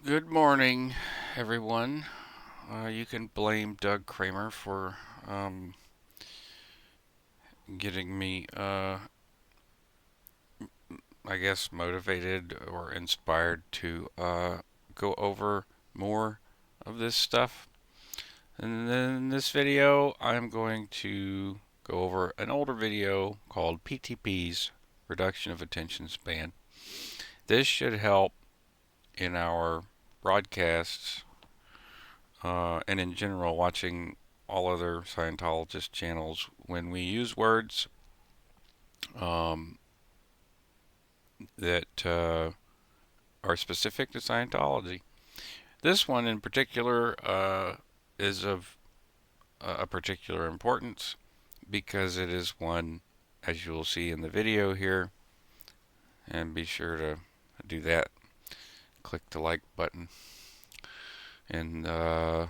Good morning, everyone. You can blame Doug Kramer for getting me, I guess, motivated or inspired to go over more of this stuff. And then in this video, I'm going to go over an older video called PTPs, Reduction of Attention Span. This should help in our broadcasts and in general watching all other Scientologist channels when we use words um, that are specific to Scientology. This one in particular is of a particular importance because it is one, as you will see in the video here, and be sure to do that. Click the like button. And I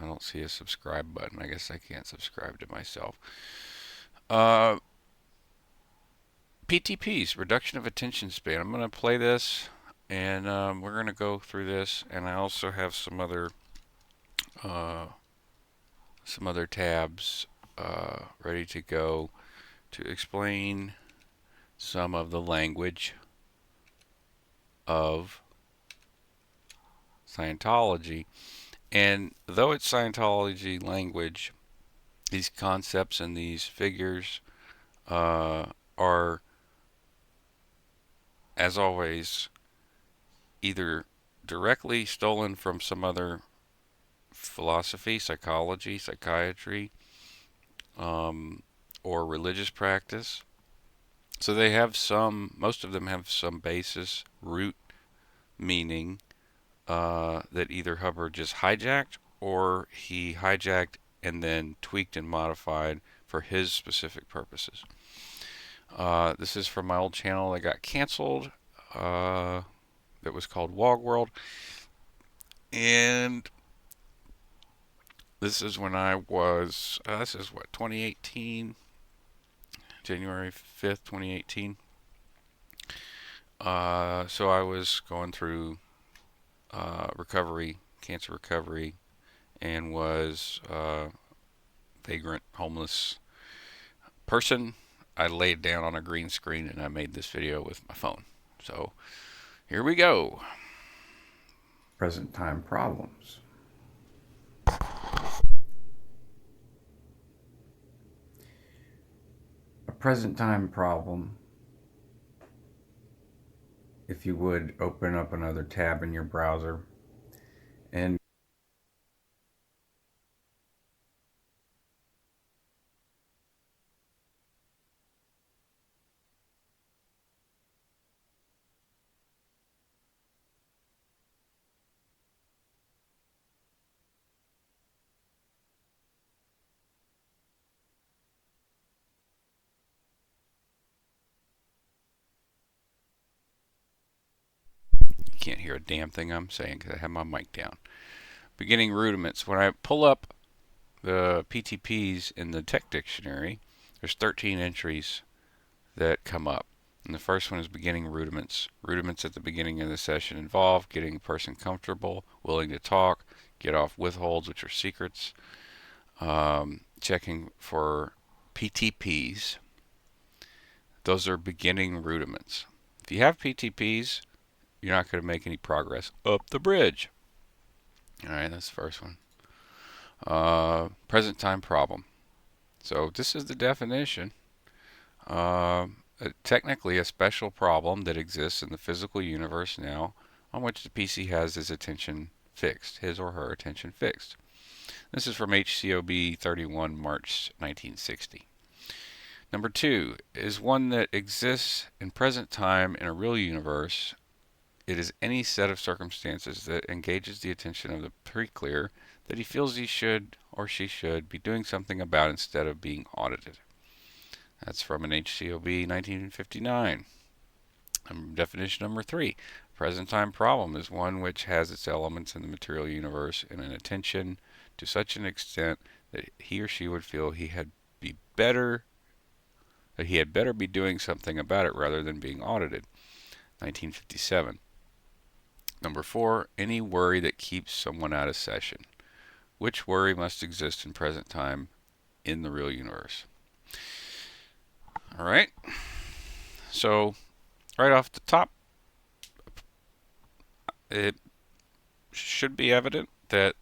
don't see a subscribe button. I guess I can't subscribe to myself. Uh, PTPs, reduction of attention span. I'm going to play this, and we're going to go through this. And I also have uh, some other tabs ready to go to explain some of the language of Scientology. And though it's Scientology language, these concepts and these figures are, as always, either directly stolen from some other philosophy, psychology, psychiatry, um, or religious practice. So they have most of them have some basis, root meaning that either Hubbard just hijacked or he hijacked and then tweaked and modified for his specific purposes. This is from my old channel that got canceled. That was called Wog World. And this is when I was, this is what, 2018, January 5th, 2018. So I was going through recovery, cancer recovery, and was a vagrant, homeless person. I laid down on a green screen and I made this video with my phone. So here we go. Present time problems. A present time problem, if you would open up another tab in your browser and You can't hear a damn thing I'm saying because I have my mic down. Beginning rudiments. When I pull up the PTPs in the tech dictionary, there's 13 entries that come up. And the first one is beginning rudiments. Rudiments at the beginning of the session involve getting a person comfortable, willing to talk, get off withholds, which are secrets, checking for PTPs. Those are beginning rudiments. If you have PTPs, you're not going to make any progress up the bridge. All right, that's the first one. Present time problem. So this is the definition. Technically a special problem that exists in the physical universe now on which the PC has his attention fixed, his or her attention fixed. This is from HCOB 31, March 1960. Number two is one that exists in present time in a real universe. It is any set of circumstances that engages the attention of the pre-clear that he feels he should or she should be doing something about instead of being audited. That's from an HCOB 1959. Definition number three. Present time problem is one which has its elements in the material universe and an attention to such an extent that he or she would feel he had better be doing something about it rather than being audited. 1957. Number 4, any worry that keeps someone out of session. Which worry must exist in present time in the real universe? All right. So, right off the top, it should be evident that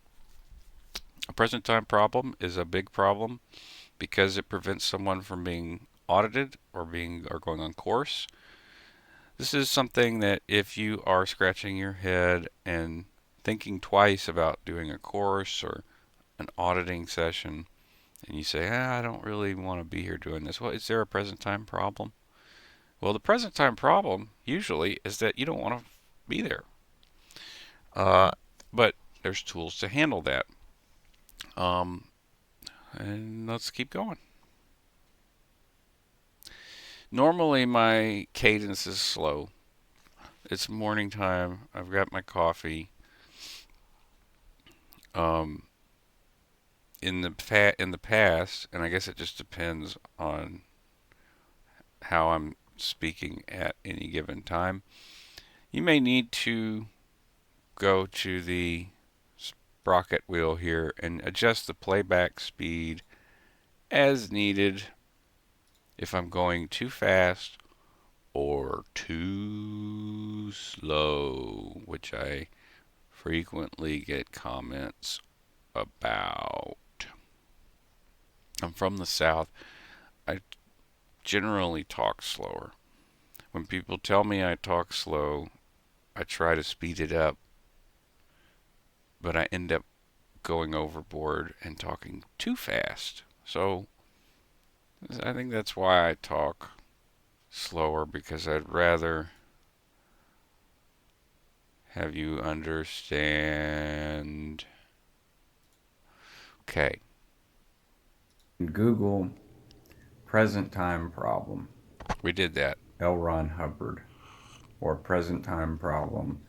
a present time problem is a big problem because it prevents someone from being audited or going on course. This is something that if you are scratching your head and thinking twice about doing a course or an auditing session, and you say, I don't really want to be here doing this. Well, is there a present time problem? Well, the present time problem usually is that you don't want to be there. Uh, but there's tools to handle that. Um, and let's keep going. Normally, my cadence is slow. It's morning time. I've got my coffee. Um, in the past, and I guess it just depends on how I'm speaking at any given time. You may need to go to the sprocket wheel here and adjust the playback speed as needed if I'm going too fast or too slow, which I frequently get comments about. I'm from the South. I generally talk slower. When people tell me I talk slow, I try to speed it up, but I end up going overboard and talking too fast. So I think that's why I talk slower, because I'd rather have you understand. Okay, Google present time problem, we did that. L. Hubbard, or present time problem,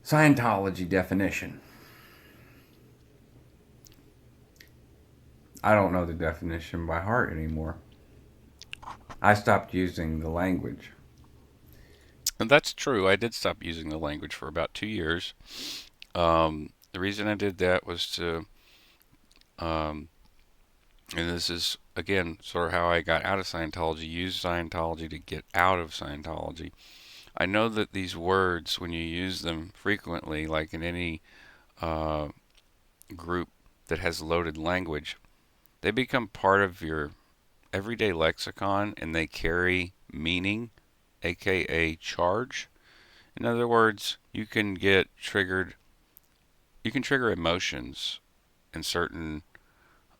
Scientology definition. I don't know the definition by heart anymore. I stopped using the language. And that's true. I did stop using the language for about 2 years. The reason I did that was to, um, and this is again sort of how I got out of Scientology, use Scientology to get out of Scientology. I know that these words, when you use them frequently, like in any uh, group that has loaded language, they become part of your everyday lexicon and they carry meaning, aka charge. In other words, you can trigger emotions in certain,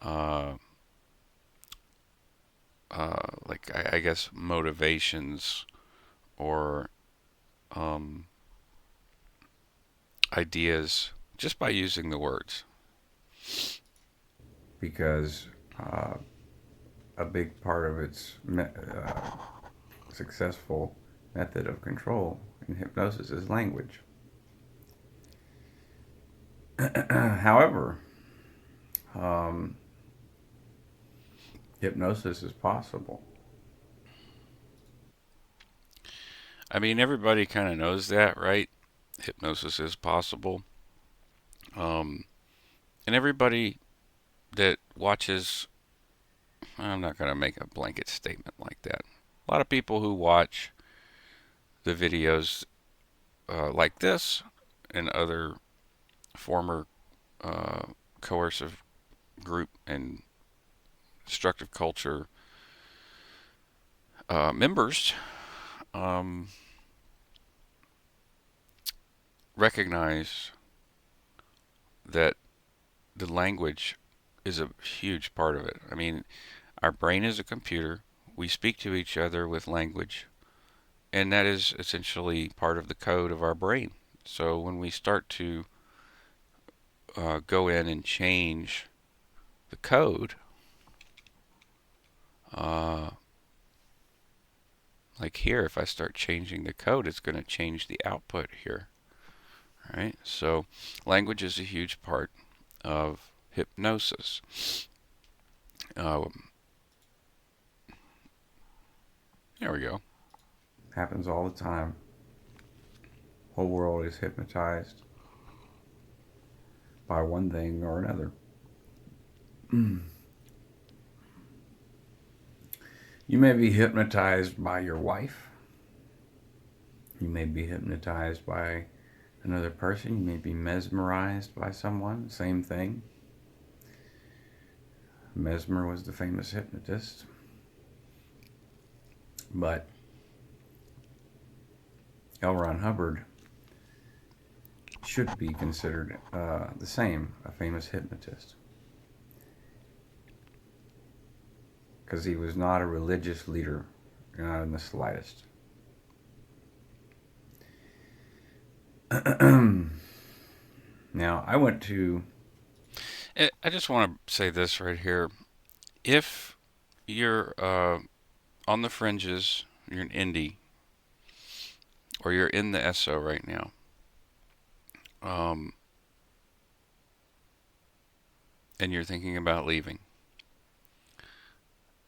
uh, like I guess, motivations or um, ideas just by using the words. Because a big part of its successful method of control in hypnosis is language. However, um, hypnosis is possible. I mean, everybody kind of knows that, right? Hypnosis is possible. Um, and everybody that watches, I'm not going to make a blanket statement like that. A lot of people who watch the videos like this and other former uh, coercive group and destructive culture members um, recognize that the language is a huge part of it. I mean, our brain is a computer. We speak to each other with language, and that is essentially part of the code of our brain. So when we start to go in and change the code, uh, like here, if I start changing the code, it's going to change the output here. All right. So language is a huge part of hypnosis. Um, there we go. Happens all the time. whole world is hypnotized by one thing or another. You may be hypnotized by your wife. You may be hypnotized by another person. You may be mesmerized by someone. Same thing. Mesmer was the famous hypnotist. But L. Ron Hubbard should be considered the same, a famous hypnotist. Because he was not a religious leader, not in the slightest. Now, I went to. I just want to say this right here. If you're on the fringes, you're an indie, or you're in the SO right now, um, and you're thinking about leaving,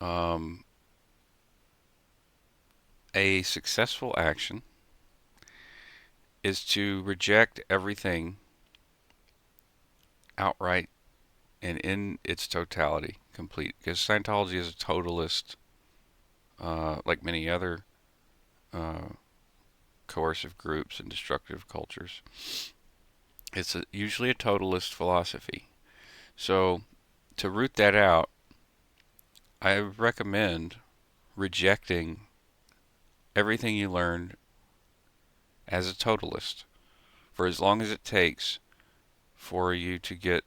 um, a successful action is to reject everything outright and in its totality, complete. Because Scientology is a totalist, like many other uh, coercive groups and destructive cultures. It's usually a totalist philosophy. So, to root that out, I recommend rejecting everything you learned as a totalist for as long as it takes for you to get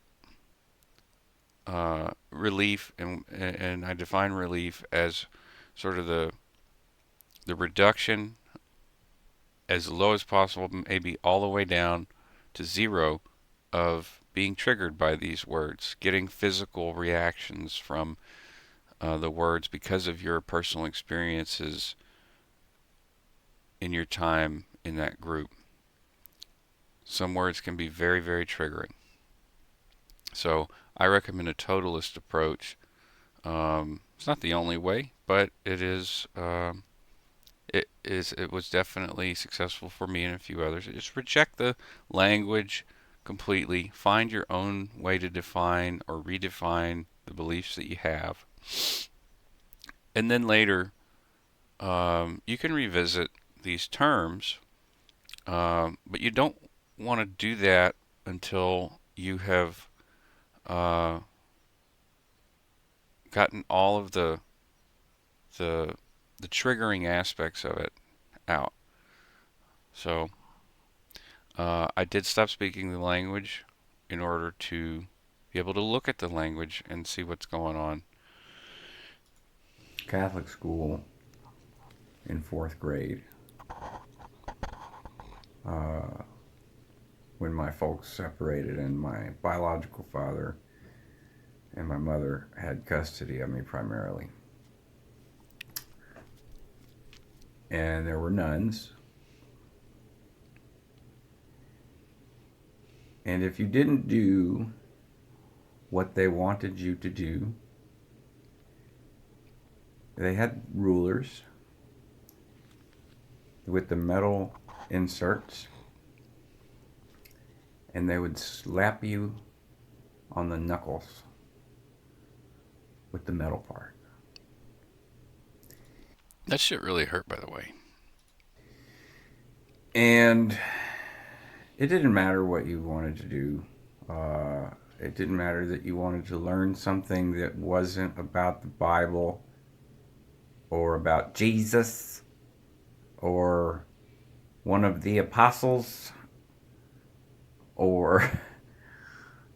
relief, and I define relief as sort of the reduction as low as possible, maybe all the way down to zero, of being triggered by these words, getting physical reactions from the words because of your personal experiences in your time in that group. Some words can be very, very triggering. So I recommend a totalist approach. It's not the only way, but it was definitely successful for me and a few others. Just reject the language completely. Find your own way to define or redefine the beliefs that you have, and then later you can revisit these terms, but you don't want to do that until you have uh, gotten all of the the triggering aspects of it out. So I did stop speaking the language in order to be able to look at the language and see what's going on. Catholic school in fourth grade uh, when my folks separated and my biological father and my mother had custody of me primarily. And there were nuns. And if you didn't do what they wanted you to do, they had rulers with the metal inserts, and they would slap you on the knuckles with the metal part. That shit really hurt, by the way. And it didn't matter what you wanted to do. It didn't matter that you wanted to learn something that wasn't about the Bible or about Jesus or one of the apostles or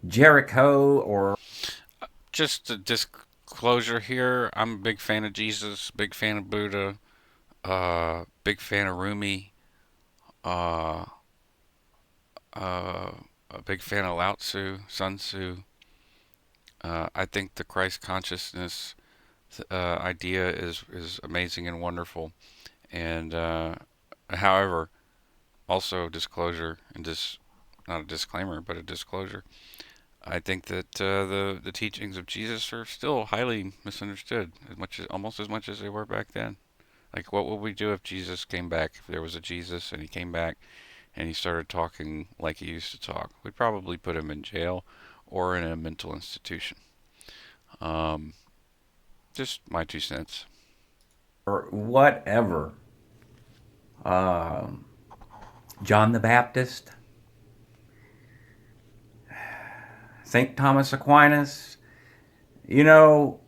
Jericho or. Just a disclosure here: I'm a big fan of Jesus, big fan of Buddha, big fan of Rumi, uh, uh, a big fan of Lao Tzu, Sun Tzu. I think the Christ consciousness idea is amazing and wonderful. And however, also disclosure and not a disclaimer, but a disclosure. I think that the teachings of Jesus are still highly misunderstood, as much as almost as much as they were back then. Like, what would we do if Jesus came back? If there was a Jesus and he came back and he started talking like he used to talk, we'd probably put him in jail or in a mental institution. Um, just my 2 cents. or whatever. Um, John the Baptist, St. Thomas Aquinas. You know,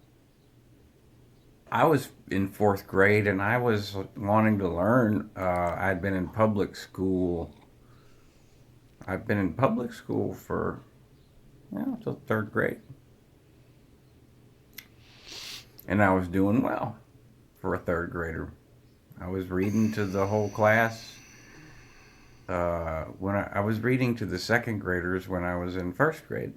I was in fourth grade and I was wanting to learn. I'd been in public school. I've been in public school for, till third grade. And I was doing well for a third grader. I was reading to the whole class. When I was reading to the second graders when I was in first grade.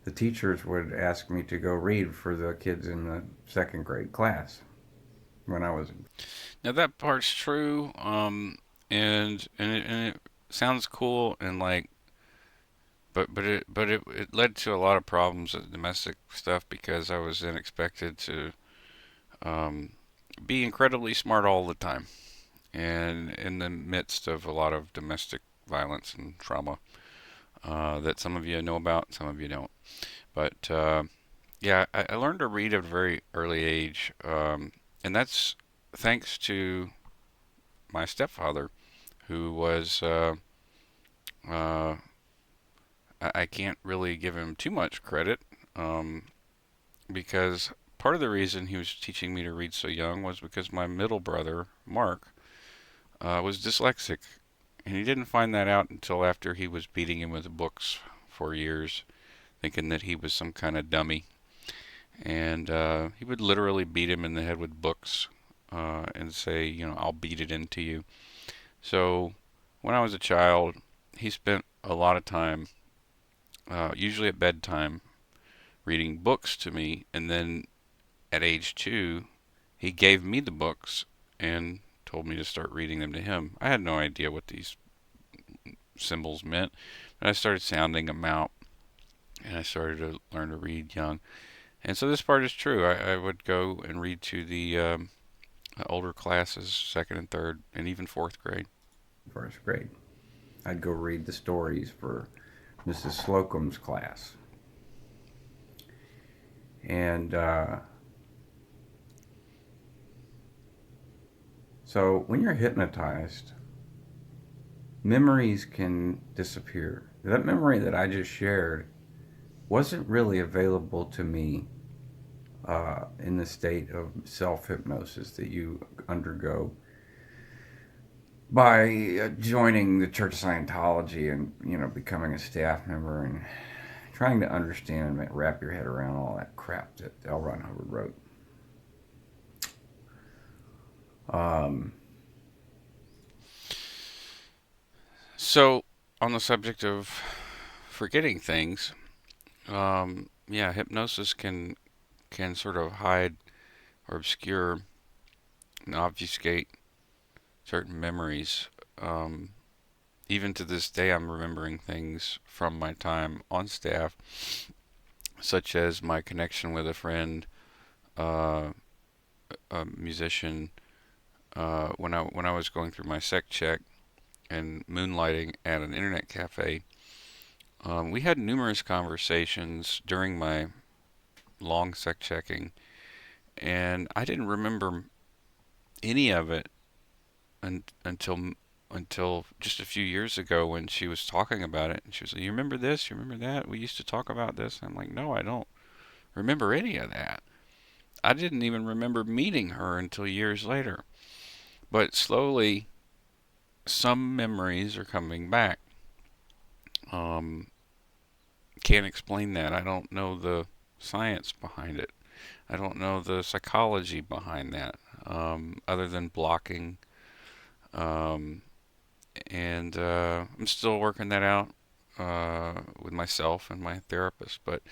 The teachers would ask me to go read for the kids in the second grade class when I was. Now that part's true, and it sounds cool and like, but it led to a lot of problems with domestic stuff because I was then expected to um, be incredibly smart all the time, and in the midst of a lot of domestic violence and trauma that some of you know about, some of you don't. But yeah, I learned to read at a very early age, and that's thanks to my stepfather, who was uh, I can't really give him too much credit um, because part of the reason he was teaching me to read so young was because my middle brother Mark was dyslexic, and he didn't find that out until after he was beating him with books for years, thinking that he was some kind of dummy. And he would literally beat him in the head with books and say, I'll beat it into you. So when I was a child, he spent a lot of time, usually at bedtime, reading books to me. And then at age 2, he gave me the books and told me to start reading them to him. I had no idea what these symbols meant, but I started sounding them out and I started to learn to read young. And so this part is true. I would go and read to the older classes, second and third, and even fourth grade. First grade. I'd go read the stories for Mrs. Slocum's class. And so when you're hypnotized, memories can disappear. That memory that I just shared wasn't really available to me in the state of self hypnosis that you undergo by joining the Church of Scientology and becoming a staff member and trying to understand and wrap your head around all that crap that L. Ron Hubbard wrote. Um, So, on the subject of forgetting things, yeah, hypnosis can sort of hide or obscure and obfuscate certain memories. Um, Even to this day, I'm remembering things from my time on staff, such as my connection with a friend, uh, a musician, when I was going through my sec check and moonlighting at an internet cafe. We had numerous conversations during my long sec checking, and I didn't remember any of it until just a few years ago when she was talking about it, and she was like, "You remember this? You remember that? We used to talk about this." And I'm like, "No, I don't remember any of that." I didn't even remember meeting her until years later. But slowly, some memories are coming back. Um, can't explain that. I don't know the science behind it. I don't know the psychology behind that, other than blocking. Um, and I'm still working that out with myself and my therapist. But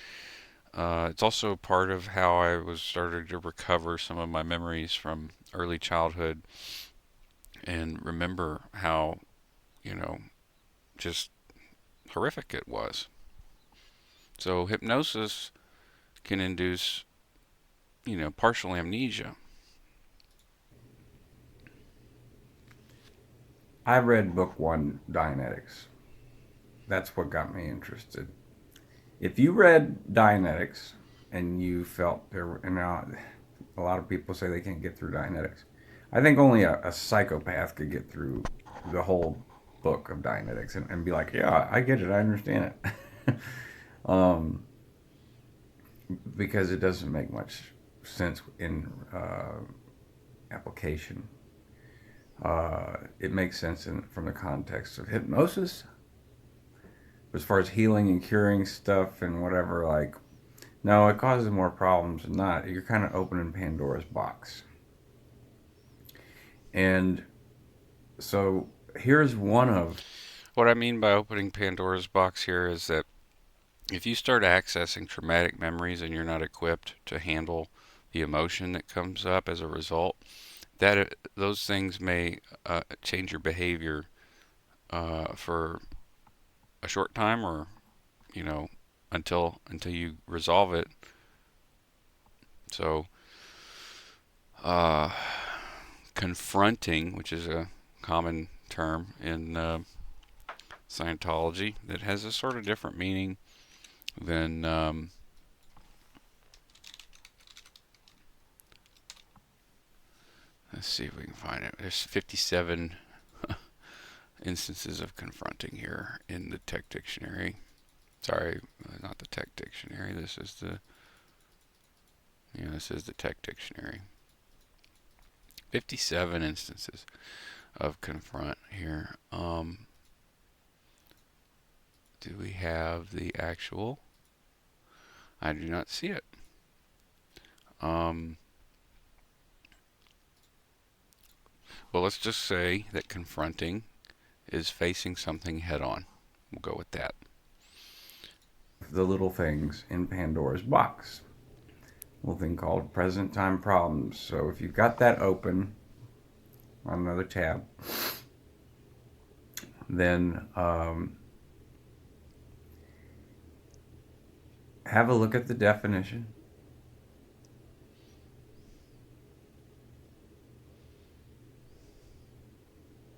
it's also part of how I was started to recover some of my memories from early childhood and remember how, you know, just horrific it was. So hypnosis can induce, partial amnesia. I read book one, Dianetics. That's what got me interested. If you read Dianetics and you felt there were, and now a lot of people say they can't get through Dianetics. I think only a psychopath could get through the whole book of Dianetics and be like, yeah, I get it, I understand it. um, because it doesn't make much sense in application. It makes sense from the context of hypnosis, as far as healing and curing stuff and whatever. Like, no, it causes more problems than not. You're kind of opening Pandora's box. And so here's one of What I mean by opening Pandora's box here is that if you start accessing traumatic memories and you're not equipped to handle the emotion that comes up as a result, that those things may change your behavior for a short time, or you know, until you resolve it. So, uh, confronting, which is a common term in Scientology, that has a sort of different meaning than let's see if we can find it. There's 57 instances of confronting here in the Tech Dictionary. Sorry, not the Tech Dictionary. This is the Tech Dictionary. 57 instances of confront here. Do we have the actual? I do not see it. Well, let's just say that confronting is facing something head on. We'll go with that. the little things in Pandora's box. A little thing called present time problems. So if you've got that open on another tab, then have a look at the definition.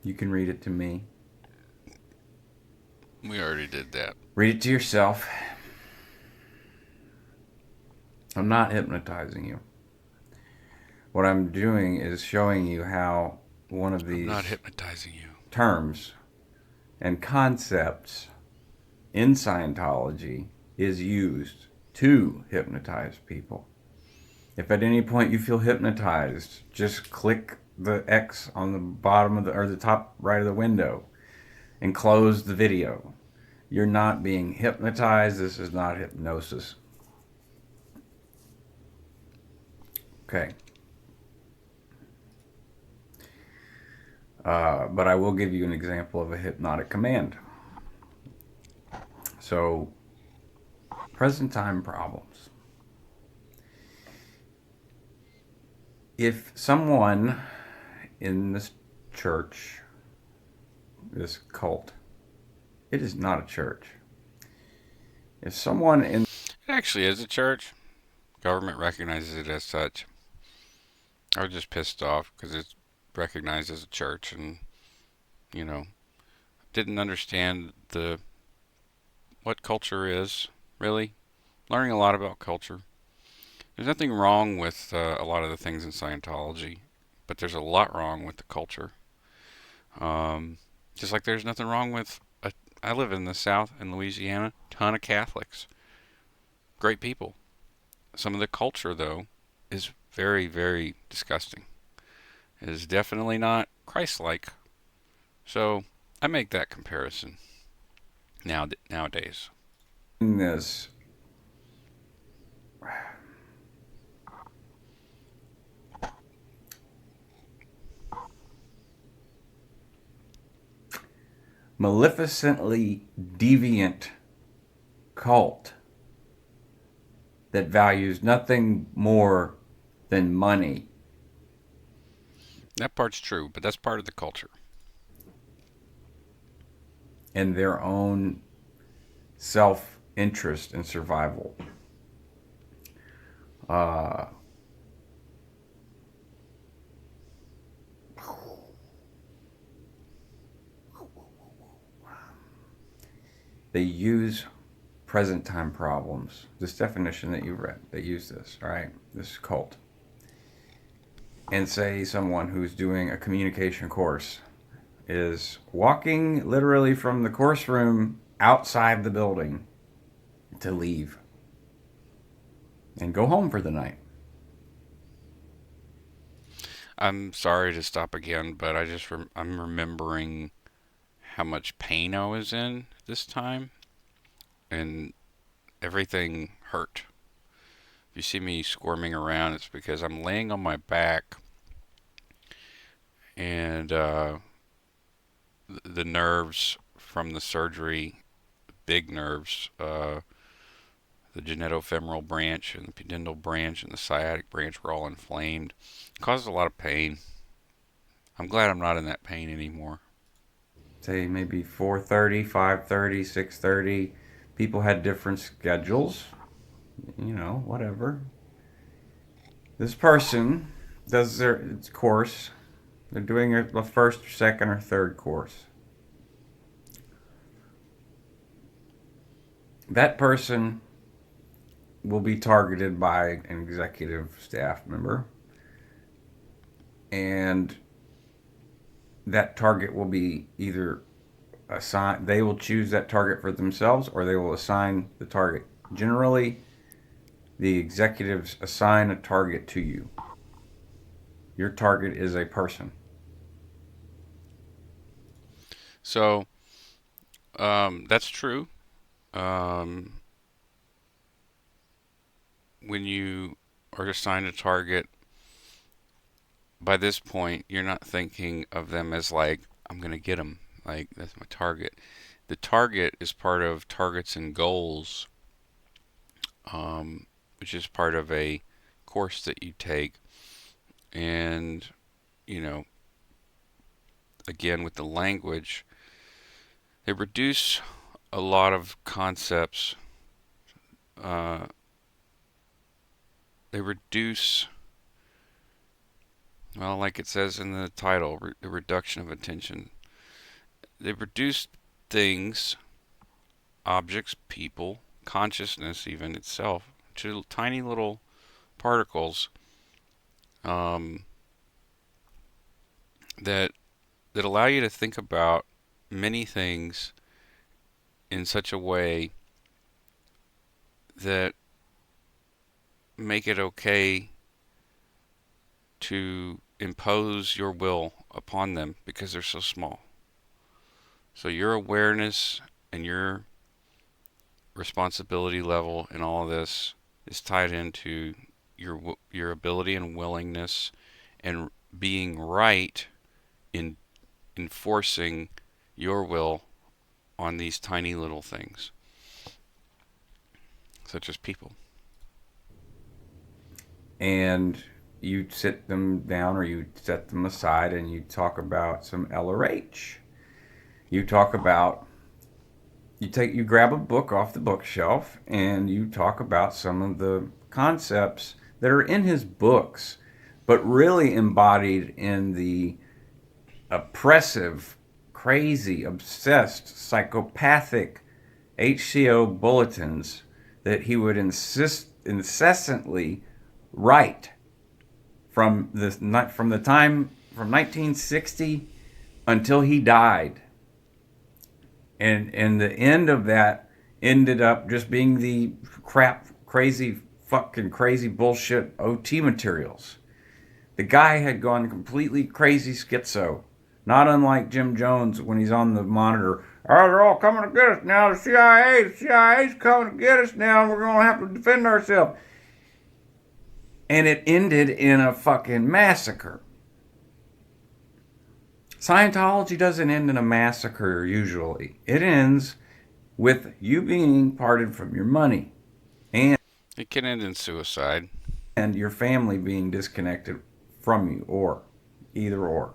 You can read it to me. We already did that. Read it to yourself. I'm not hypnotizing you. What I'm doing is showing you how one of I'm not these hypnotizing you. terms and concepts in Scientology is used to hypnotize people. If at any point you feel hypnotized, just click the X on the bottom of the top right of the window and close the video. You're not being hypnotized. This is not hypnosis. Okay. But I will give you an example of a hypnotic command. So, present time problems. If someone in this church, this cult, it is not a church. If someone in It actually is a church. Government recognizes it as such. I was just pissed off because it's recognized as a church, and you know, didn't understand the what culture is really. Learning a lot about culture. There's nothing wrong with a lot of the things in Scientology, but there's a lot wrong with the culture. Just like there's nothing wrong with. I live in the South in Louisiana. Ton of Catholics, great people. Some of the culture though is very, very disgusting. It is definitely not Christ-like. So I make that comparison nowadays. this maleficently deviant cult that values nothing more than money That part's true, but that's part of the culture. and their own self interest and survival. Uh, they use present time problems. This definition that you read, they use this, all right? This cult. And say someone who's doing a communication course is walking literally from the course room outside the building to leave and go home for the night. I'm sorry to stop again, but I'm remembering how much pain I was in this time, and everything hurt. If you see me squirming around, it's because I'm laying on my back, and the nerves from the surgery, big nerves, the genitofemoral branch and the pudendal branch and the sciatic branch were all inflamed. It caused a lot of pain. I'm glad I'm not in that pain anymore. Say maybe 4:30, 5:30, 6:30. People had different schedules, whatever. This person does their course. They're doing a first, second, or third course. That person will be targeted by an executive staff member, and that target will be either assigned, they will choose that target for themselves, or they will assign the target. Generally, the executives assign a target to you. Your target is a person. So, that's true. Um, when you are assigned a target, by this point, you're not thinking of them as like, I'm going to get them. Like, that's my target. The target is part of targets and goals, which is part of a course that you take. And, you know, again, with the language, they reduce a lot of concepts. Uh, they reduce, well, like it says in the title, the reduction of attention. They reduce things, objects, people, consciousness, even itself, to tiny little particles um, that that allow you to think about many things in such a way that make it okay to impose your will upon them because they're so small. So your awareness and your responsibility level in all of this is tied into your ability and willingness and being right in enforcing your will on these tiny little things, such as people. And you sit them down or you set them aside and you talk about some L or H. You talk about you grab a book off the bookshelf and you talk about some of the concepts that are in his books, but really embodied in the oppressive, crazy, obsessed, psychopathic HCO bulletins that he would incessantly write from the time from 1960 until he died. And the end of that ended up just being the fucking crazy bullshit OT materials. The guy had gone completely crazy schizo, not unlike Jim Jones when he's on the monitor. Oh, they're all coming to get us now. The CIA's coming to get us now. We're going to have to defend ourselves. And it ended in a fucking massacre. Scientology doesn't end in a massacre usually. It ends with you being parted from your money and It can end in suicide. your family being disconnected from you, or either or,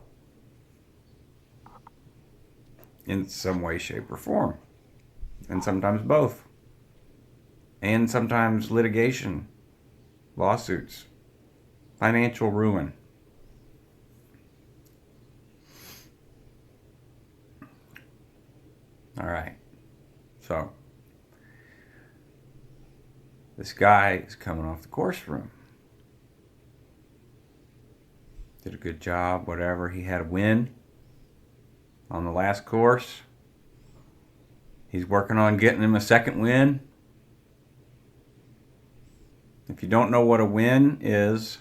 in some way, shape, or form. And sometimes both. And sometimes litigation, lawsuits, financial ruin. All right. So this guy is coming off the course room. Did a good job, whatever. He had a win on the last course. He's working on getting him a second win. If you don't know what a win is,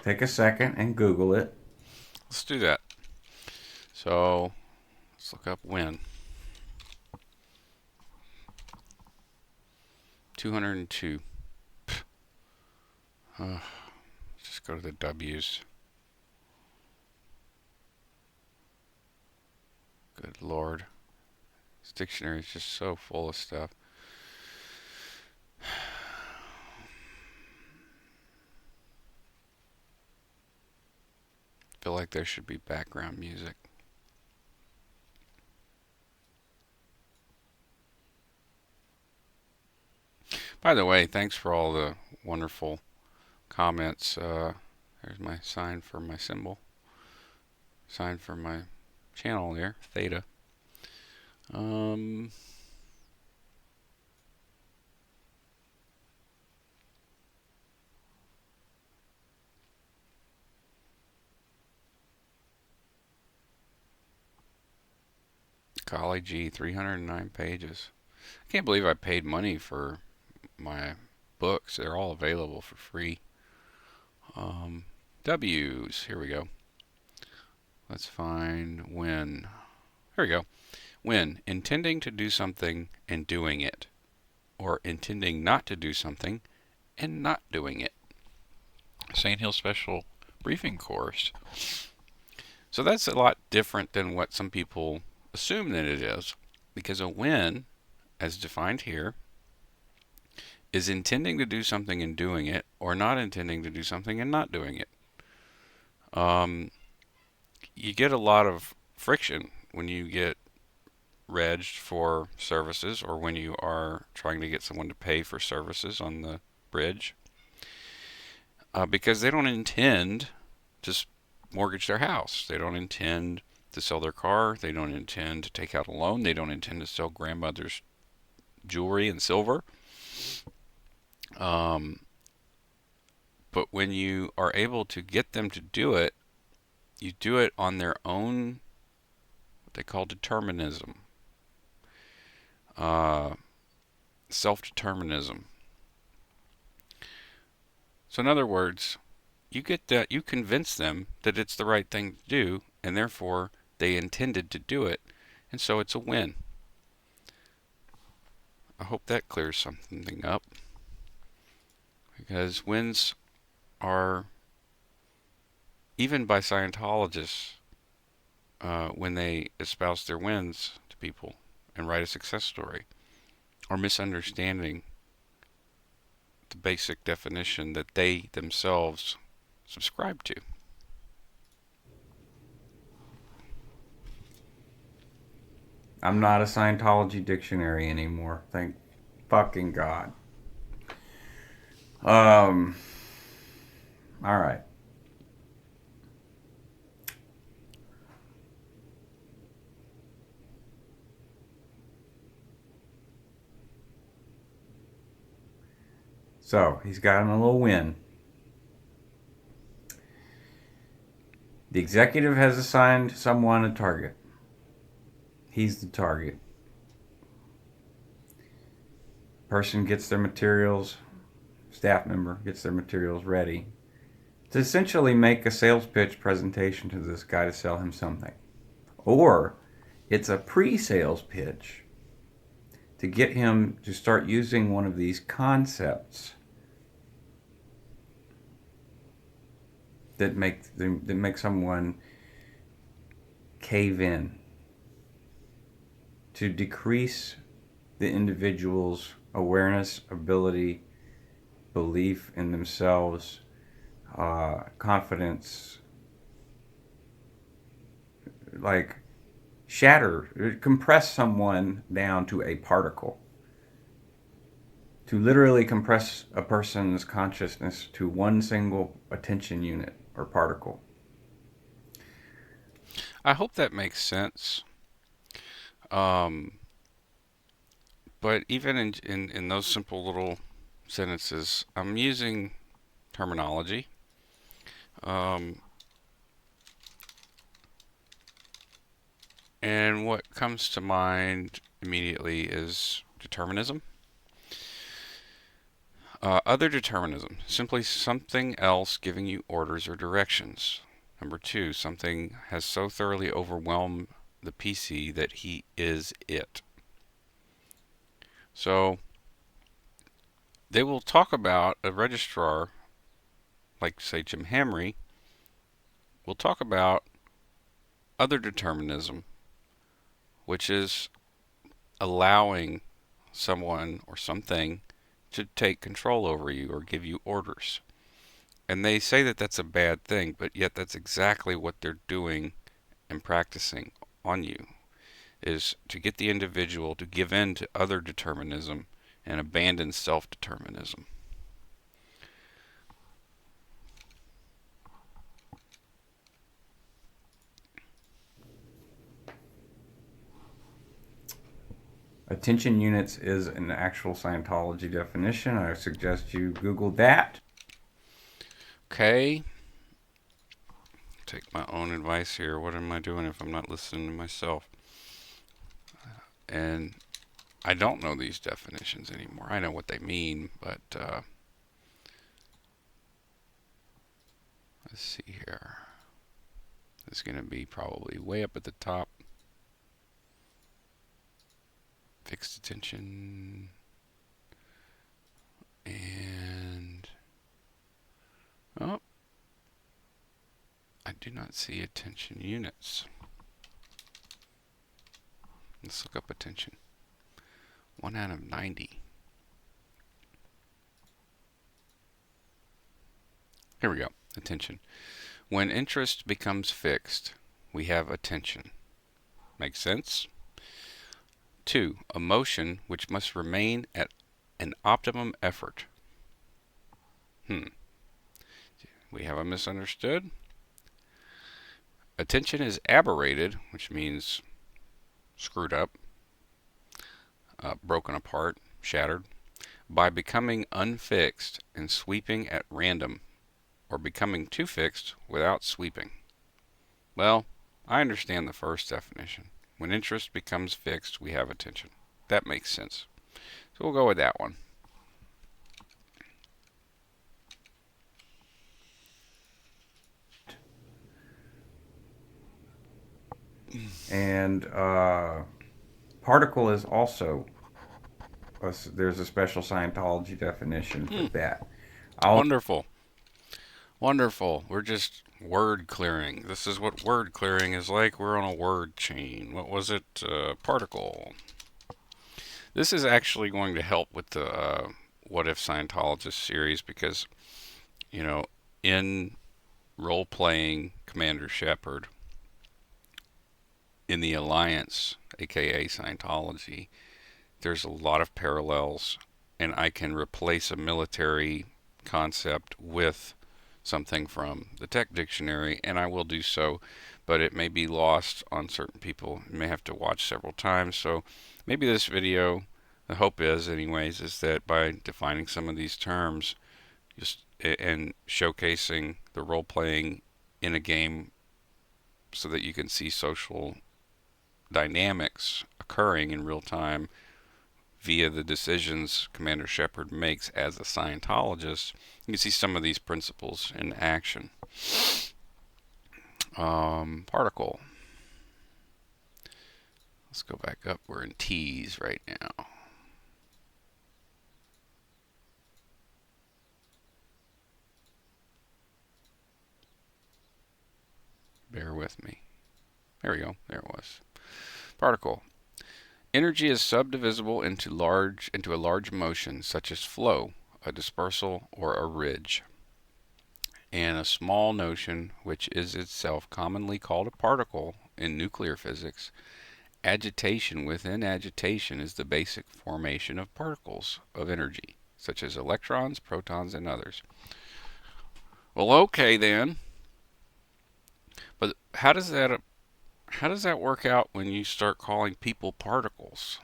take a second and Google it. Let's do that. So let's look up win. 202. Just go to the W's. Good Lord. This dictionary is just so full of stuff. I feel like there should be background music. By the way, thanks for all the wonderful comments. There's my sign for my symbol. Sign for my channel there, Theta. Golly gee, 309 pages. I can't believe I paid money for my books. They're all available for free. W's. Here we go. Let's find when. Here we go. When intending to do something and doing it, or intending not to do something and not doing it. St. Hill Special Briefing Course. So that's a lot different than what some people assume that it is, because a when, as defined here, is intending to do something and doing it, or not intending to do something and not doing it. You get a lot of friction when you get regged for services, or when you are trying to get someone to pay for services on the bridge, because they don't intend to mortgage their house. They don't intend to sell their car. They don't intend to take out a loan. They don't intend to sell grandmother's jewelry and silver. But when you are able to get them to do it, you do it on their own, what they call determinism, self-determinism. So in other words, you convince them that it's the right thing to do, and therefore they intended to do it, and so it's a win. I hope that clears something up, because wins are, even by Scientologists, when they espouse their wins to people and write a success story, are misunderstanding the basic definition that they themselves subscribe to. I'm not a Scientology dictionary anymore. Thank fucking God. All right. So he's gotten a little win. The executive has assigned someone a target. He's the target. Person gets their materials, staff member gets their materials ready to essentially make a sales pitch presentation to this guy to sell him something. Or it's a pre-sales pitch to get him to start using one of these concepts that make someone cave in, to decrease the individual's awareness, ability, belief in themselves, confidence, like compress someone down to a particle. To literally compress a person's consciousness to one single attention unit or particle. I hope that makes sense. Um, but even in those simple little sentences, I'm using terminology. Um, and what comes to mind immediately is determinism. Other determinism, simply something else giving you orders or directions. Number two, something has so thoroughly overwhelmed the PC that he is it. So they will talk about a registrar, like say Jim Hamry, will talk about other determinism, which is allowing someone or something to take control over you or give you orders. And they say that that's a bad thing, but yet that's exactly what they're doing and practicing on you, is to get the individual to give in to other determinism and abandon self-determinism. Attention units is an actual Scientology definition. I suggest you Google that. Okay, take my own advice here. What am I doing if I'm not listening to myself? And I don't know these definitions anymore. I know what they mean, but let's see here. It's going to be probably way up at the top. Fixed attention. And oh, I do not see attention units. Let's look up attention. 1 out of 90. Here we go. Attention. When interest becomes fixed, we have attention. Makes sense? 2. Emotion, which must remain at an optimum effort. We have a misunderstood. Attention is aberrated, which means screwed up, broken apart, shattered, by becoming unfixed and sweeping at random, or becoming too fixed without sweeping. Well, I understand the first definition. When interest becomes fixed, we have attention. That makes sense. So we'll go with that one. And particle is also, there's a special Scientology definition for that. Wonderful. Wonderful. We're just word clearing. This is what word clearing is like. We're on a word chain. What was it? Particle. This is actually going to help with the What If Scientologist series because, you know, in role playing Commander Shepard in the Alliance, aka Scientology, there's a lot of parallels, and I can replace a military concept with something from the tech dictionary, and I will do so, but it may be lost on certain people. You may have to watch several times, so maybe this video, the hope is anyways, is that by defining some of these terms just and showcasing the role playing in a game so that you can see social dynamics occurring in real time via the decisions Commander Shepard makes as a Scientologist, you can see some of these principles in action. Particle. Let's go back up. We're in T's right now. Bear with me. There we go. There it was. Particle. Energy is subdivisible into a large motion, such as flow, a dispersal, or a ridge, and a small notion, which is itself commonly called a particle in nuclear physics. Agitation within agitation is the basic formation of particles of energy, such as electrons, protons, and others. Well, okay then. But how How does that work out when you start calling people particles?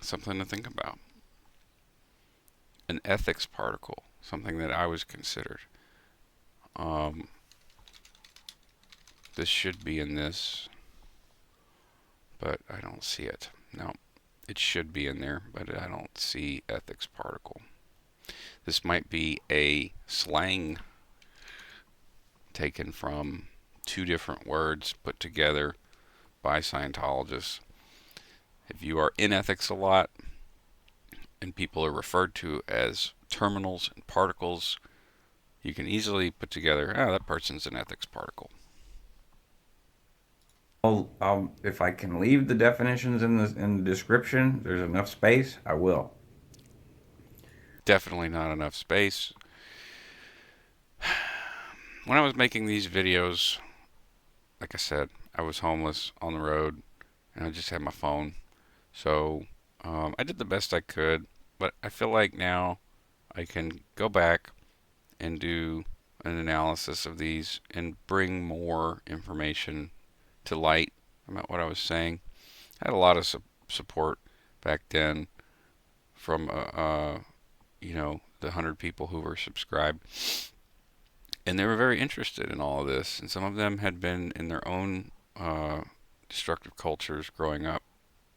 Something to think about. An ethics particle, something that I was considered. Um, this should be in this, but I don't see it. No, it should be in there, but I don't see ethics particle. This might be a slang taken from two different words put together by Scientologists. If you are in ethics a lot and people are referred to as terminals and particles, you can easily put together, oh, that person's an ethics particle. If I can leave the definitions in the description, there's enough space, I will. Definitely not enough space. When I was making these videos, like I said, I was homeless on the road and I just had my phone. So I did the best I could, but I feel like now I can go back and do an analysis of these and bring more information to light about what I was saying. I had a lot of support back then from the 100 people who were subscribed, and they were very interested in all of this. And some of them had been in their own destructive cultures growing up,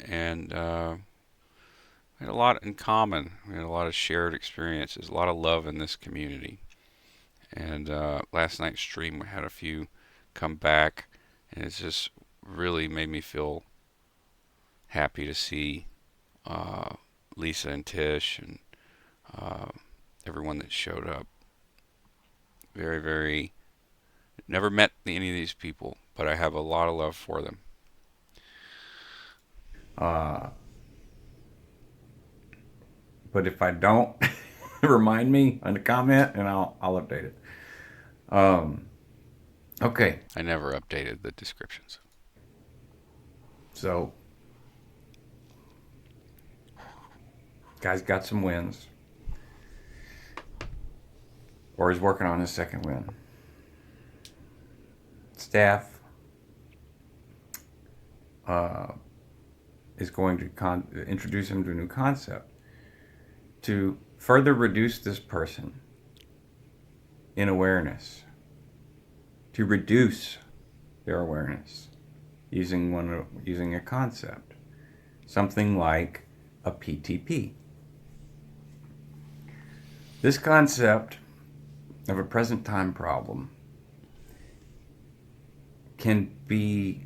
and we had a lot in common. We had a lot of shared experiences, a lot of love in this community. And last night's stream, we had a few come back, and it's just really made me feel happy to see Lisa and Tish and uh, everyone that showed up. Very, very. Never met any of these people, but I have a lot of love for them. Uh, but if I don't, remind me in the comment, and I'll update it. Okay. I never updated the descriptions. So, guy's got some wins, or he's working on his second win. Staff is going to introduce him to a new concept to further reduce this person in awareness, to reduce their awareness using a concept, something like a PTP. This concept of a present time problem can be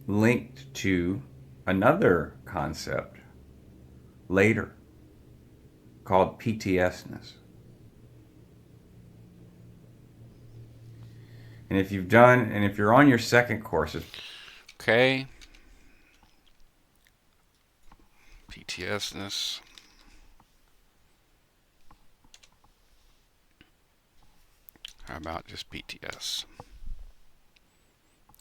linked to another concept later called PTSness. And if you're on your second course, Okay. PTSness. How about just PTS?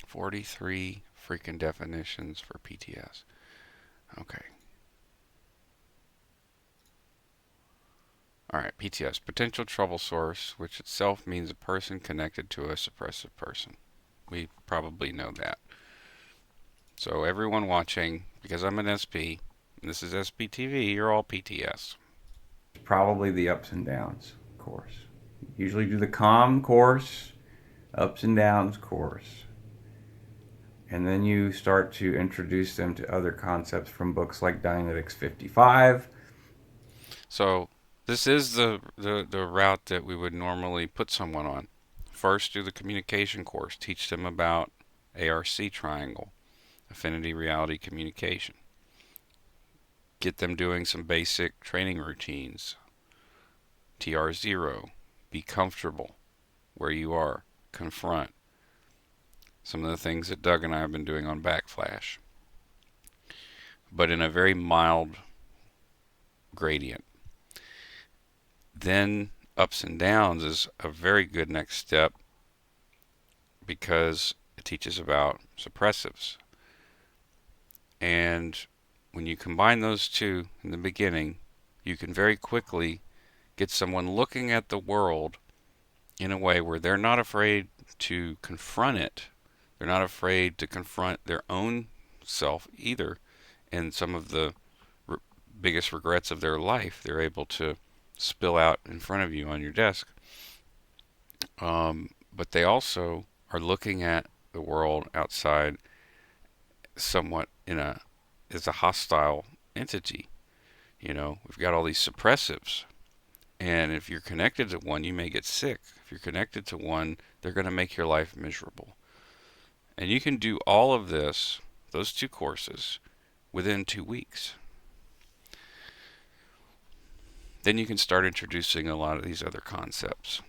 43 freaking definitions for PTS. Okay. Alright, PTS. Potential trouble source, which itself means a person connected to a suppressive person. We probably know that. So everyone watching, because I'm an SP, and this is SPTV, you're all PTS. Probably the ups and downs course. Usually do the calm course, ups and downs course. And then you start to introduce them to other concepts from books like Dianetics 55. So this is the route that we would normally put someone on. First, do the communication course. Teach them about ARC triangle, affinity reality communication. Get them doing some basic training routines. TR0, be comfortable where you are, confront. Some of the things that Doug and I have been doing on Backflash, but in a very mild gradient. Then ups and downs is a very good next step because it teaches about suppressives. And when you combine those two in the beginning, you can very quickly get someone looking at the world in a way where they're not afraid to confront it. They're not afraid to confront their own self either. And some of the re- biggest regrets of their life, they're able to spill out in front of you on your desk. But they also are looking at the world outside somewhat in a as a hostile entity. You know, we've got all these suppressives, and if you're connected to one, you may get sick. If you're connected to one, they're going to make your life miserable. And you can do all of this, those two courses, within 2 weeks. Then you can start introducing a lot of these other concepts.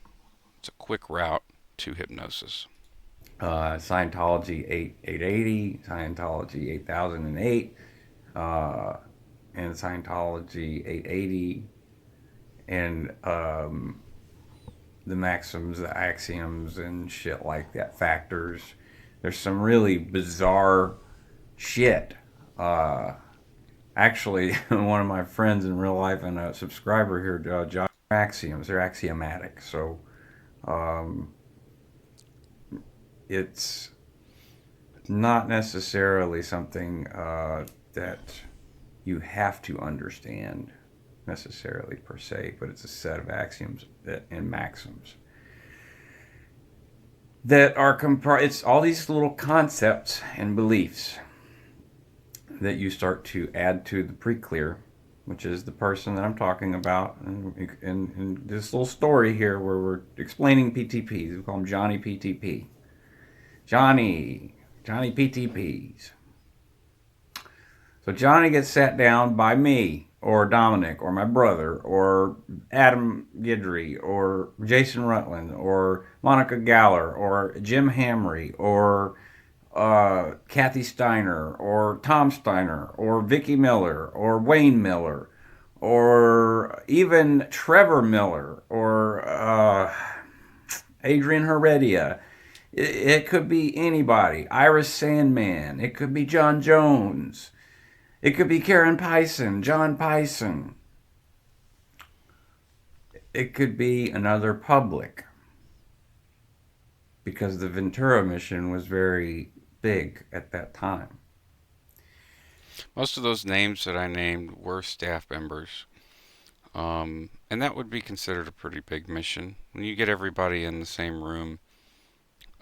It's a quick route to hypnosis. Scientology 880, Scientology 8008, uh, and Scientology 880, and the maxims, the axioms, and shit like that, factors. There's some really bizarre shit. Actually, one of my friends in real life and a subscriber here, Josh, axioms, they're axiomatic. So um, it's not necessarily something that you have to understand necessarily per se, but it's a set of axioms and maxims that are comprised. It's all these little concepts and beliefs that you start to add to the pre-clear, which is the person that I'm talking about, and this little story here where we're explaining PTPs. We call him Johnny PTP. Johnny PTPs. So Johnny gets sat down by me, or Dominic, or my brother, or Adam Guidry, or Jason Rutland, or Monica Galler, or Jim Hamry, or Kathy Steiner, or Tom Steiner, or Vicky Miller, or Wayne Miller, or even Trevor Miller, or Adrian Heredia. It could be anybody. Iris Sandman. It could be John Jones. It could be Karen Pison, John Pison. It could be another public, because the Ventura mission was very big at that time. Most of those names that I named were staff members. And that would be considered a pretty big mission. When you get everybody in the same room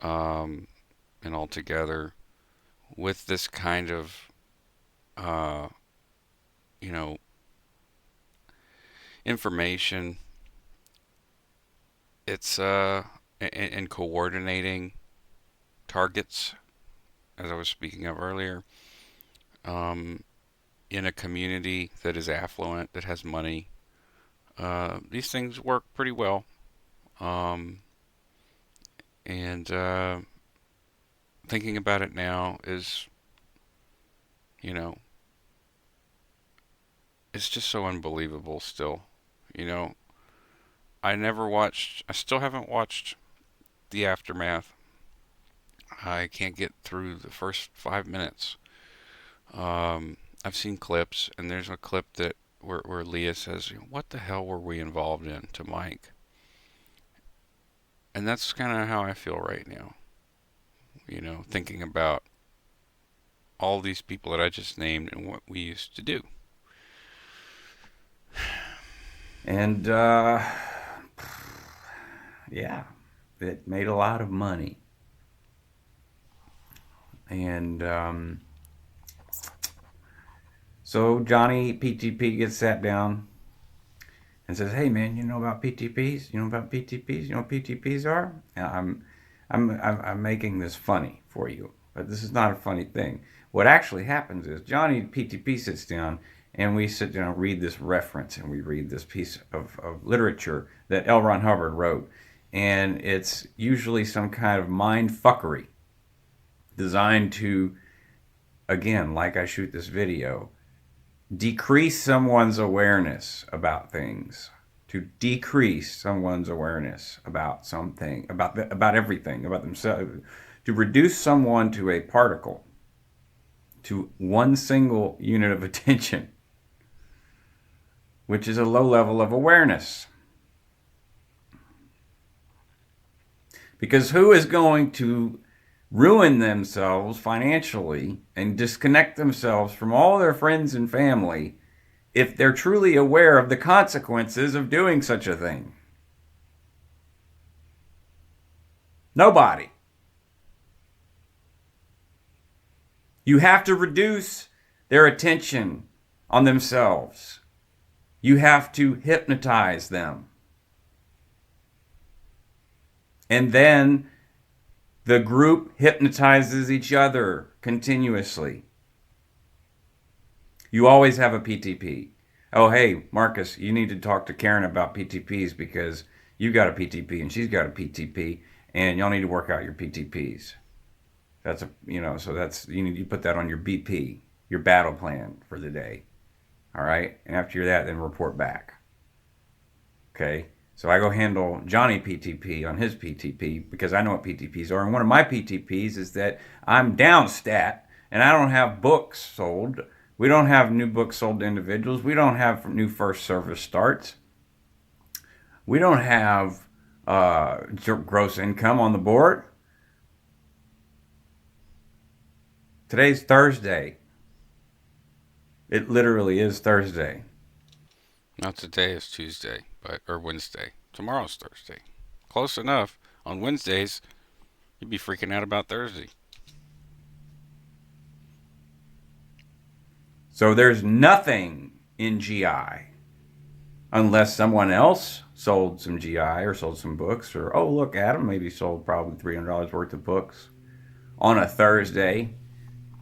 um, and all together with this kind of, uh, you know, information, it's and coordinating targets, as I was speaking of earlier, um, in a community that is affluent, that has money. These things work pretty well. Um, and Thinking about it now is, you know, it's just so unbelievable still. You know, I still haven't watched the aftermath. I can't get through the first 5 minutes. I've seen clips, and there's a clip that where Leah says, "What the hell were we involved in?" to Mike, and that's kind of how I feel right now. You know, thinking about all these people that I just named and what we used to do. And yeah, it made a lot of money. And so Johnny PTP gets sat down and says, "Hey man, you know about PTPs? You know about PTPs? You know what PTPs are?" And I'm making this funny for you, but this is not a funny thing. What actually happens is Johnny PTP sits down, and we sit down and read this reference, and we read this piece of literature that L. Ron Hubbard wrote, and it's usually some kind of mind fuckery designed to, again, like I shoot this video, decrease someone's awareness about things, to decrease someone's awareness about something, about everything, about themselves, to reduce someone to a particle, to one single unit of attention, which is a low level of awareness. Because who is going to ruin themselves financially and disconnect themselves from all their friends and family if they're truly aware of the consequences of doing such a thing? Nobody. You have to reduce their attention on themselves. You have to hypnotize them. And then the group hypnotizes each other continuously. You always have a PTP. Oh, hey, Marcus, you need to talk to Karen about PTPs because you got a PTP and she's got a PTP, and y'all need to work out your PTPs. That's so that's you put that on your BP, your battle plan for the day. All right, and after that, then report back. Okay, so I go handle Johnny PTP on his PTP because I know what PTPs are, and one of my PTPs is that I'm down stat and I don't have books sold. We don't have new books sold to individuals. We don't have new first service starts. We don't have gross income on the board. Today's Thursday. It literally is Thursday. Not today is Tuesday, or Wednesday. Tomorrow's Thursday. Close enough. On Wednesdays, you'd be freaking out about Thursday. So there's nothing in GI unless someone else sold some GI or sold some books, or oh look, Adam maybe sold probably $300 worth of books on a Thursday,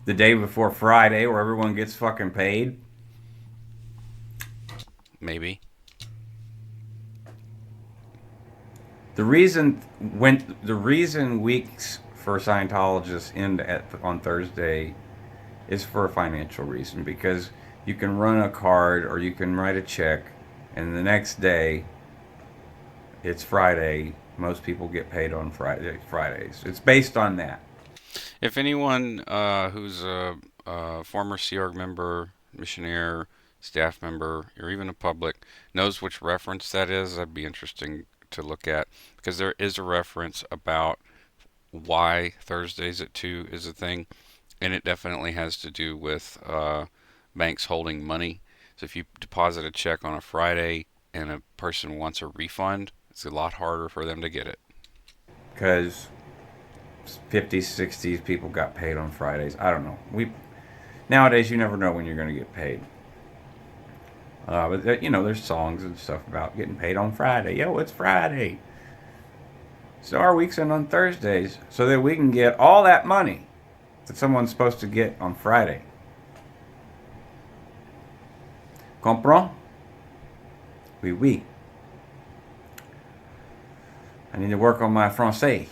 the day before Friday, where everyone gets fucking paid. Maybe. The reason weeks for Scientologists end on Thursday is for a financial reason, because you can run a card or you can write a check, and the next day it's Friday. Most people get paid on Fridays. It's based on that. If anyone who's a former Sea Org member, missionaire, staff member, or even a public knows which reference that is, that'd be interesting to look at, because there is a reference about why Thursdays at 2 is a thing, and it definitely has to do with banks holding money. So if you deposit a check on a Friday and a person wants a refund, it's a lot harder for them to get it. Because 50s, 60s people got paid on Fridays. I don't know. Nowadays you never know when you're going to get paid. But there's songs and stuff about getting paid on Friday. Yo, it's Friday. So our weeks end on Thursdays so that we can get all that money that someone's supposed to get on Friday. Comprends? Oui, oui. I need to work on my français.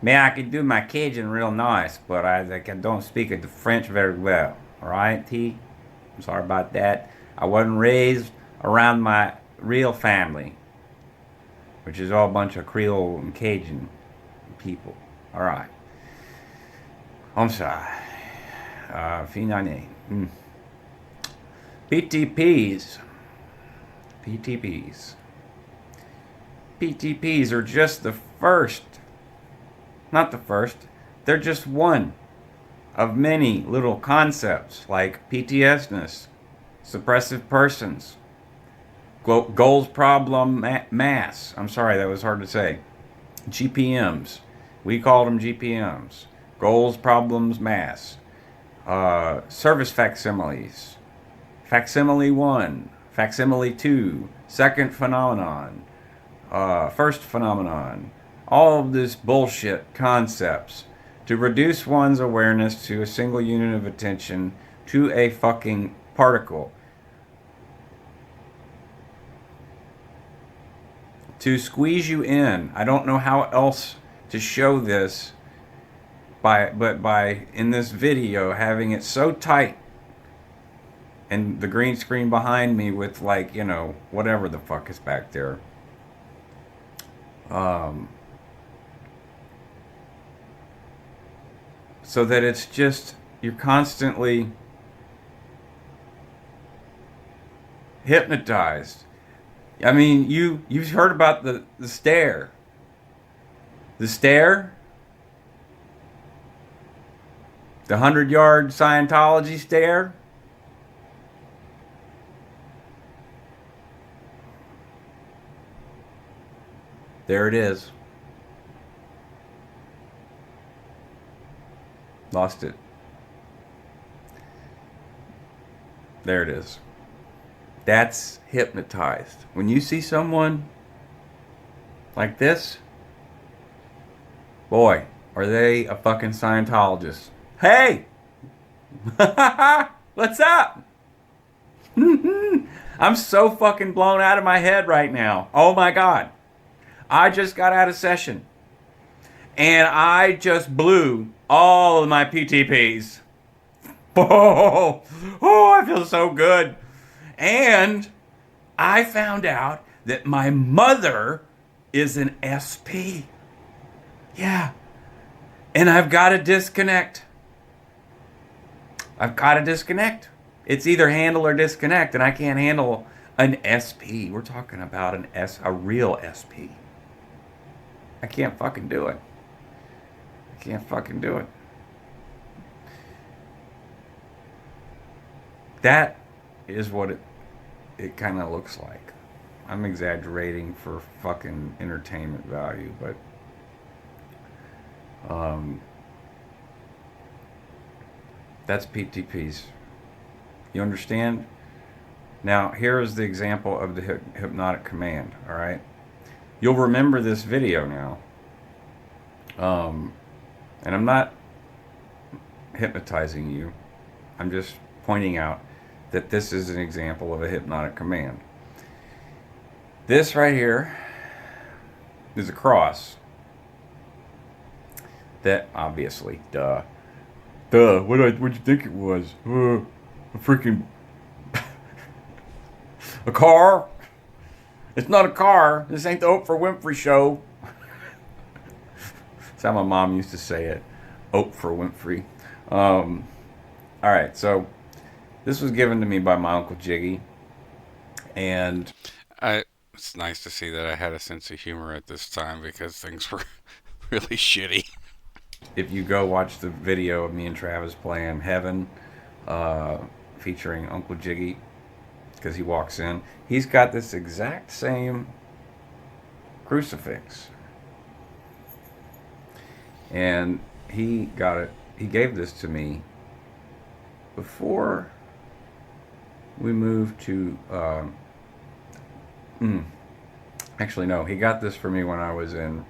Man, I can do my Cajun real nice, but I don't speak the French very well. All right, T? I'm sorry about that. I wasn't raised around my real family, which is all a bunch of Creole and Cajun people. All right. I'm sorry. Finane. PTPs. PTPs. PTPs are just the first. Not the first. They're just one of many little concepts like PTSness, suppressive persons, goals problem mass. I'm sorry, that was hard to say. GPMs. We called them GPMs. Goals problems mass. Service facsimiles. Facsimile 1, facsimile 2, second phenomenon, first phenomenon. All of this bullshit concepts to reduce one's awareness to a single unit of attention to a fucking particle. To squeeze you in. I don't know how else to show this but by in this video having it so tight and the green screen behind me with whatever the fuck is back there. So that it's just, you're constantly hypnotized. I mean, you've heard about the stare. The stare, the 100-yard Scientology stare. There it is. Lost it. There it is. That's hypnotized. When you see someone like this, boy, are they a fucking Scientologist. Hey! What's up? I'm so fucking blown out of my head right now. Oh my God. I just got out of session. And I just blew all of my PTPs. Oh, I feel so good. And I found out that my mother is an SP. Yeah. And I've got to disconnect. I've got to disconnect. It's either handle or disconnect, and I can't handle an SP. We're talking about a real SP. I can't fucking do it. I can't fucking do it. That is what it kind of looks like. I'm exaggerating for fucking entertainment value, but that's PTPs. You understand? Now, here is the example of the hypnotic command, all right? You'll remember this video now. And I'm not hypnotizing you. I'm just pointing out that this is an example of a hypnotic command. This right here is a cross that obviously, what'd you think it was? A freaking a car? It's not a car. This ain't the Oprah Winfrey show. That's how my mom used to say it. Oprah Winfrey. All right, so this was given to me by my Uncle Jiggy, and it's nice to see that I had a sense of humor at this time because things were really shitty. if you go watch the video of me and Travis playing Heaven, featuring Uncle Jiggy, because he walks in, he's got this exact same crucifix, and he got it. He gave this to me before we moved to. Actually, no. He got this for me when I was in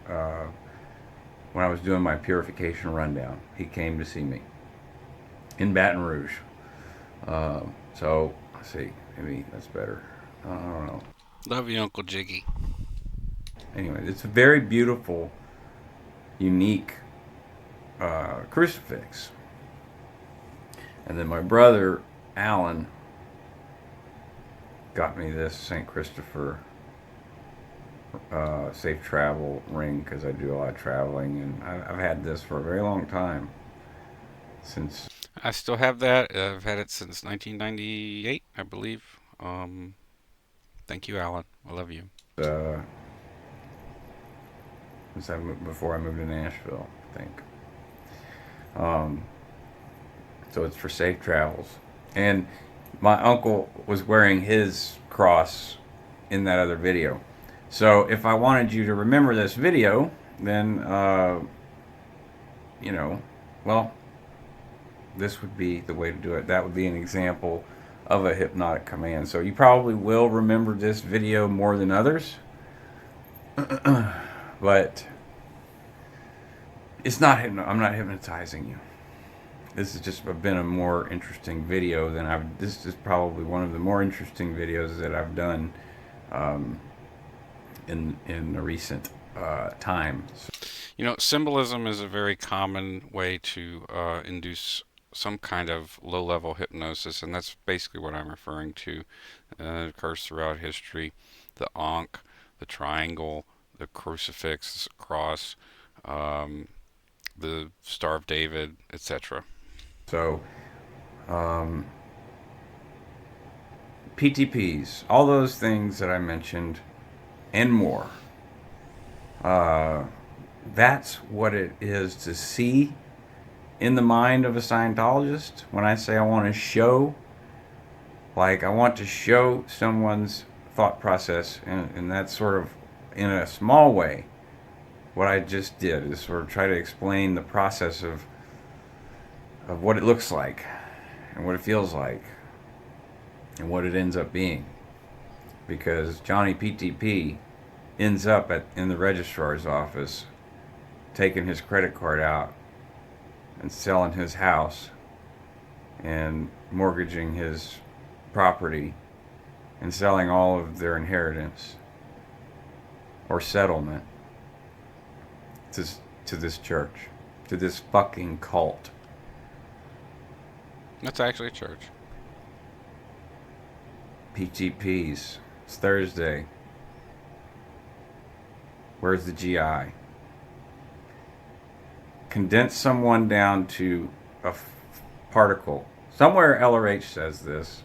when I was doing my purification rundown. He came to see me in Baton Rouge. So let's see. Maybe that's better. I don't know. Love you, Uncle Jiggy. Anyway, it's a very beautiful, unique crucifix. And then my brother Alan got me this St. Christopher safe travel ring because I do a lot of traveling, and I've had this for a very long time. Since I still have that. I've had it since 1998, I believe. Thank you, Alan. I love you. uh, before I moved to Nashville, I think. Um, so it's for safe travels. And my uncle was wearing his cross in that other video. So if I wanted you to remember this video, then, well, this would be the way to do it. That would be an example of a hypnotic command. So you probably will remember this video more than others. But it's not I'm not hypnotizing you. This has just been a more interesting video than this is probably one of the more interesting videos that I've done in the recent time. Symbolism is a very common way to induce some kind of low-level hypnosis, and that's basically what I'm referring to. It occurs throughout history. The Ankh, the triangle, the crucifix, the cross, the Star of David, etc. So, PTPs, all those things that I mentioned, and more. That's what it is to see in the mind of a Scientologist. When I say I want to show, like I want to show someone's thought process, and that's sort of in a small way. What I just did is sort of try to explain the process of what it looks like and what it feels like and what it ends up being. Because Johnny PTP ends up in the registrar's office taking his credit card out and selling his house and mortgaging his property and selling all of their inheritance or settlement to, to this church, to this fucking cult. That's actually a church. PTPs. It's Thursday. Where's the GI? Condense someone down to a particle. Somewhere LRH says this.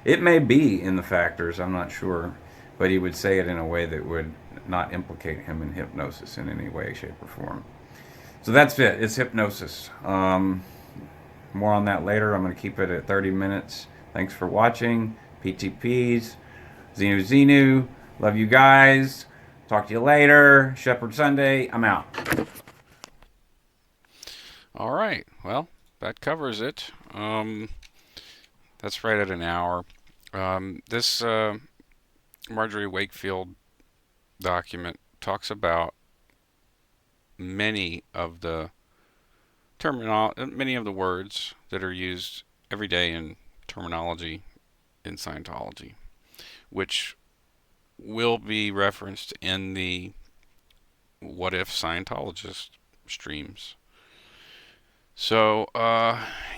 It may be in the factors, I'm not sure, but he would say it in a way that would not implicate him in hypnosis in any way, shape, or form. So that's it. It's hypnosis. More on that later. I'm going to keep it at 30 minutes. Thanks for watching. PTPs. Xenu Xenu. Love you guys. Talk to you later. Shepherd Sunday. I'm out. All right. Well, that covers it. That's right at an hour. This Marjorie Wakefield document talks about many of the many of the words that are used every day in terminology in Scientology, which will be referenced in the What If Scientologist streams. So,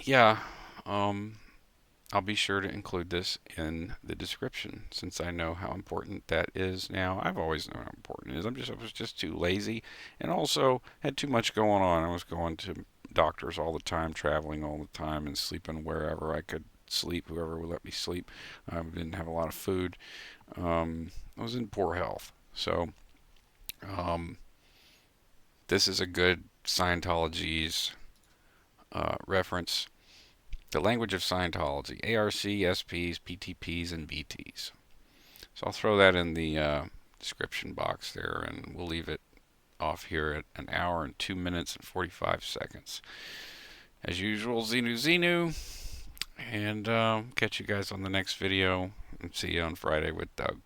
yeah, I'll be sure to include this in the description since I know how important that is now. I've always known how important it is. I was just too lazy and also had too much going on. I was going to doctors all the time, traveling all the time, and sleeping wherever I could sleep, whoever would let me sleep. I didn't have a lot of food. I was in poor health. So, um, this is a good Scientology's reference. The language of Scientology, ARC, SPs, PTPs, and BTs. So I'll throw that in the description box there, and we'll leave it off here at an hour and 2 minutes and 45 seconds. As usual, Xenu Xenu, and catch you guys on the next video, and see you on Friday with Doug.